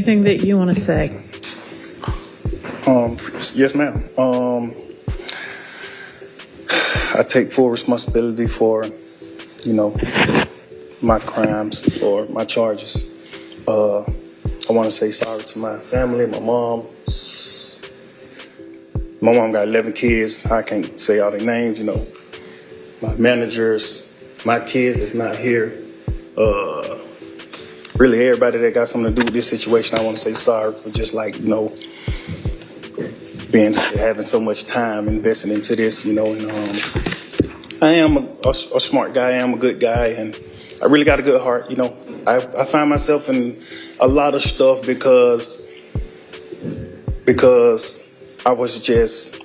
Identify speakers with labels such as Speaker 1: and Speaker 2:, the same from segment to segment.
Speaker 1: anything that you want to say?
Speaker 2: Yes, ma'am. I take full responsibility for, my crimes or my charges. I want to say sorry to my family, my mom. My mom got 11 kids. I can't say all their names, my managers, my kids that's not here. Really everybody that got something to do with this situation, I want to say sorry for just having so much time invested into this, and I am a smart guy, I am a good guy, and I really got a good heart, I find myself in a lot of stuff because I was just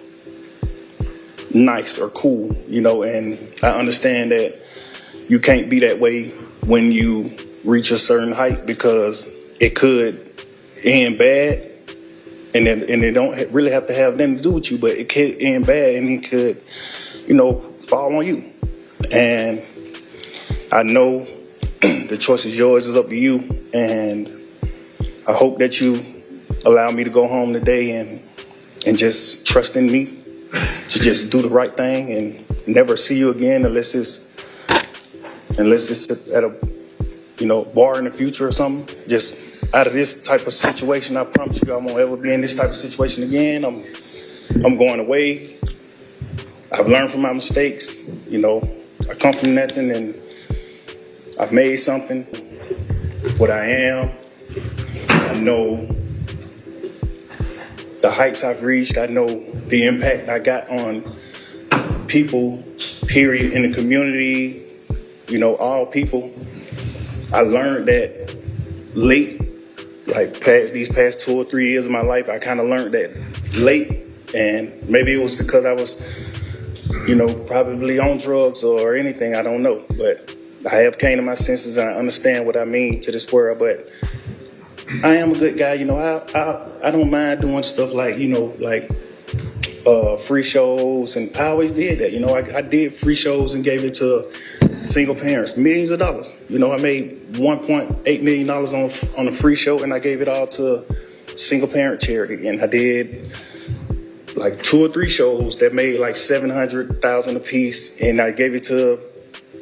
Speaker 2: nice or cool, and I understand that you can't be that way when you reach a certain height because it could end bad. And it don't really have to have nothing to do with you, but it could end bad and it could, fall on you. And I know the choice is yours, it's up to you. And I hope that you allow me to go home today and just trust in me to just do the right thing and never see you again unless it's at a, bar in the future or something. Just out of this type of situation, I promise you I won't ever be in this type of situation again. I'm going away. I've learned from my mistakes. I come from nothing and I've made something. What I am. I know the heights I've reached. I know the impact I got on people, period, in the community, all people. I learned that late. These past 2 or 3 years of my life, I kind of learned that late, and maybe it was because I was, probably on drugs or anything, I don't know, but I have came to my senses and I understand what I mean to this world, but I am a good guy, I don't mind doing stuff like free shows, and I always did that, I did free shows and gave it to single parents, millions of dollars. I made $1.8 million on a free show, and I gave it all to single parent charity. And I did 2 or 3 shows that made $700,000 a piece, and I gave it to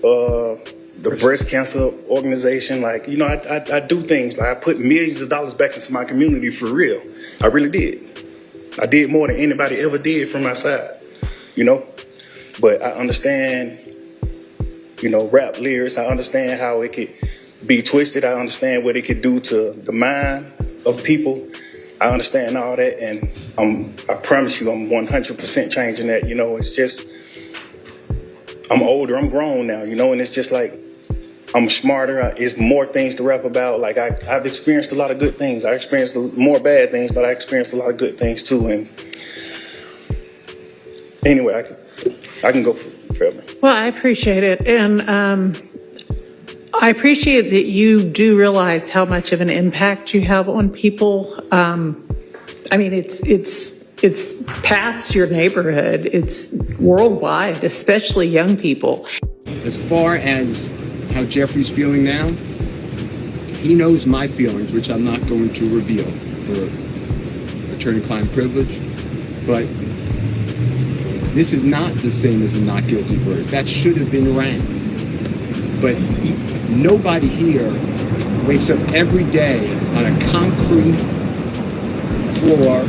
Speaker 2: the breast cancer organization. I do things. I put millions of dollars back into my community for real. I really did. I did more than anybody ever did from my side, But I understand, rap lyrics. I understand how it could be twisted. I understand what it could do to the mind of people. I understand all that, and I promise you I'm 100% changing that. It's just, I'm older, I'm grown now, and it's just I'm smarter. It's more things to rap about. I've experienced a lot of good things. I experienced more bad things, but I experienced a lot of good things too. And anyway, I can go forever.
Speaker 1: Well, I appreciate it. And I appreciate that you do realize how much of an impact you have on people. It's past your neighborhood. It's worldwide, especially young people.
Speaker 3: As far as how Jeffrey's feeling now, he knows my feelings, which I'm not going to reveal for attorney-client privilege, but this is not the same as a not guilty verdict. That should have been rang. But nobody here wakes up every day on a concrete floor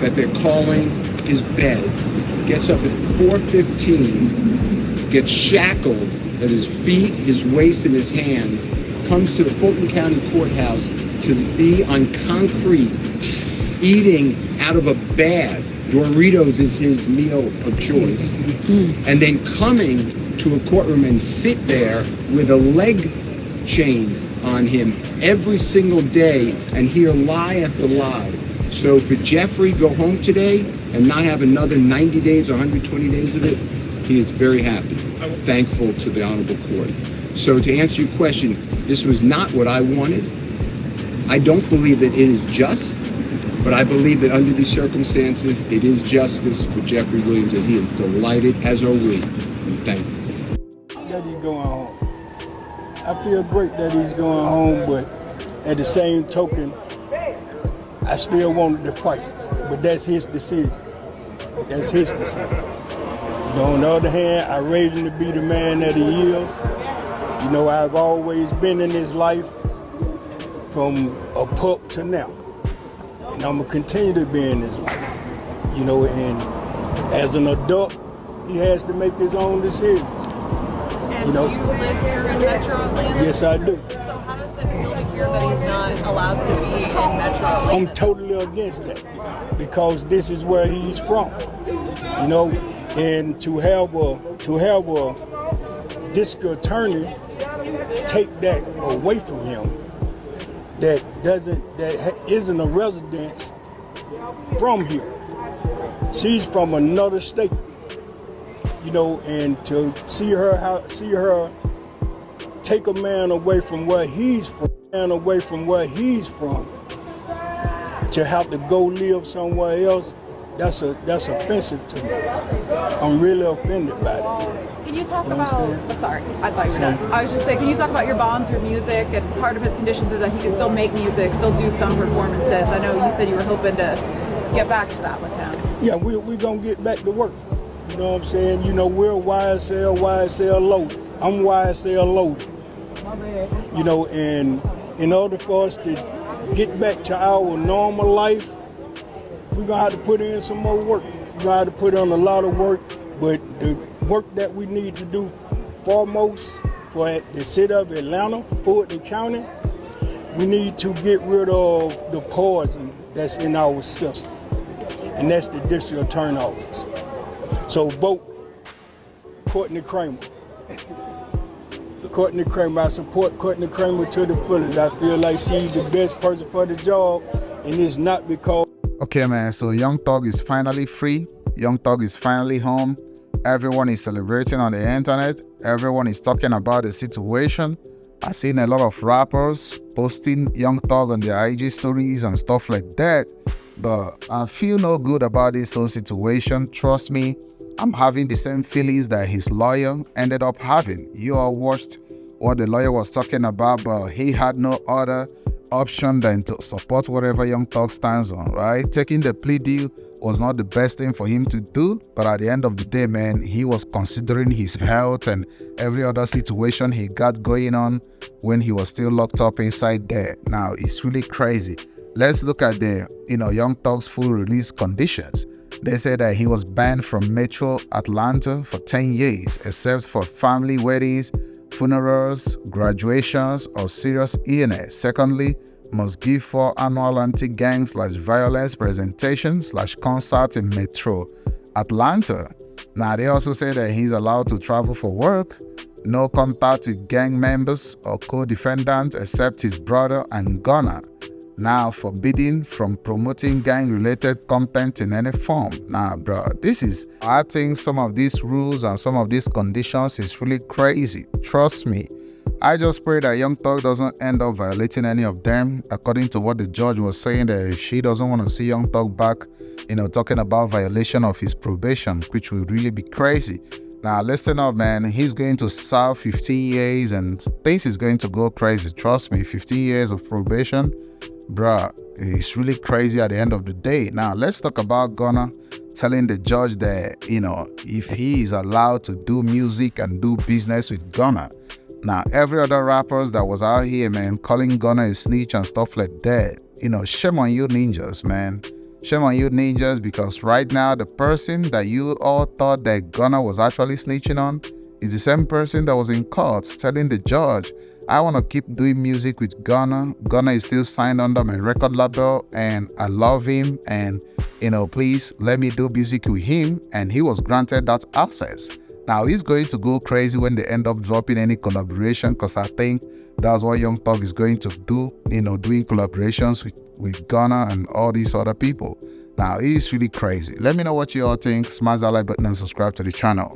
Speaker 3: that they're calling his bed, gets up at 4:15, gets shackled at his feet, his waist, and his hands, comes to the Fulton County Courthouse to be on concrete, eating out of a bag. Doritos is his meal of choice. And then coming to a courtroom and sit there with a leg chain on him every single day and hear lie after lie. So for Jeffrey go home today and not have another 90 days or 120 days of it, he is very happy, thankful to the Honorable Court. So to answer your question, this was not what I wanted. I don't believe that it is just, but I believe that under these circumstances, it is justice for Jeffrey Williams, and he is delighted, as are we, and thankful.
Speaker 4: That he's going home. I feel great that he's going home, but at the same token, I still wanted to fight, but that's his decision. That's his decision. You know, on the other hand, I raised him to be the man that he is. You know, I've always been in his life from a pup to now. And I'm gonna continue to be in his life. You know, and as an adult, he has to make his own decision.
Speaker 5: And
Speaker 4: you know,
Speaker 5: you live here in Metro Atlanta?
Speaker 4: Yes, I do.
Speaker 5: So how does it feel to hear that he's not allowed to be in Metro Atlanta?
Speaker 4: I'm totally against that because this is where he's from. You know, and to have a district attorney take that away from him that isn't a resident from here. She's from another state. You know, and to see her take a man away from where he's from, to have to go live somewhere else, that's offensive to me. I'm really offended by that.
Speaker 6: Can you talk
Speaker 4: You
Speaker 6: about,
Speaker 4: understand?
Speaker 6: sorry, I thought you were done. I was just saying, can you talk about your bond through music, and part of his conditions is that he can still make music, still do some performances. I know you said you were hoping to get back to that with him.
Speaker 4: Yeah, we're gonna get back to work. You know what I'm saying? You know, we're YSL loaded. I'm YSL loaded.
Speaker 6: My bad.
Speaker 4: You know, and in order for us to get back to our normal life, we're gonna have to put in some more work. We're gonna have to put in a lot of work, but the work that we need to do foremost for the city of Atlanta, Fulton County, we need to get rid of the poison that's in our system, and that's the district attorney office. So vote Courtney Kramer. Courtney Kramer, I support Courtney Kramer to the fullest. I feel like she's the best person for the job, and it's not because...
Speaker 7: Okay, man, so Young Thug is finally free. Young Thug is finally home. Everyone is celebrating on the internet. Everyone is talking about the situation. I've seen a lot of rappers posting Young Thug on their IG stories and stuff like that. But I feel no good about this whole situation. Trust me, I'm having the same feelings that his lawyer ended up having. You all watched what the lawyer was talking about, but he had no other option than to support whatever Young Thug stands on, right? Taking the plea deal was not the best thing for him to do, but at the end of the day, man, he was considering his health and every other situation he got going on when he was still locked up inside there. Now, it's really crazy. Let's look at the, Young Thug's full release conditions. They say that he was banned from Metro Atlanta for 10 years, except for family weddings, funerals, graduations, or serious illness. Secondly, must give 4 annual anti-gang/violence presentation/concert in Metro Atlanta. Now, they also say that he's allowed to travel for work, no contact with gang members or co-defendants except his brother and gunner. Now, forbidden from promoting gang-related content in any form. Nah, bro, I think some of these rules and some of these conditions is really crazy. Trust me. I just pray that Young Thug doesn't end up violating any of them. According to what the judge was saying, that she doesn't want to see Young Thug back, talking about violation of his probation, which would really be crazy. Now, listen up, man. He's going to serve 15 years and things is going to go crazy. Trust me, 15 years of probation, bruh, it's really crazy at the end of the day. Now, let's talk about Gunna telling the judge that, if he is allowed to do music and do business with Gunna. Now, every other rappers that was out here, man, calling Gunna a snitch and stuff like that, shame on you ninjas, man. Shame on you ninjas, because right now, the person that you all thought that Gunna was actually snitching on is the same person that was in court telling the judge, I want to keep doing music with Gunna. Gunna is still signed under my record label and I love him, and, please let me do music with him. And he was granted that access. Now, he's going to go crazy when they end up dropping any collaboration, because I think that's what Young Thug is going to do, doing collaborations with Gunna and all these other people. Now, it's really crazy. Let me know what you all think. Smash that like button and subscribe to the channel.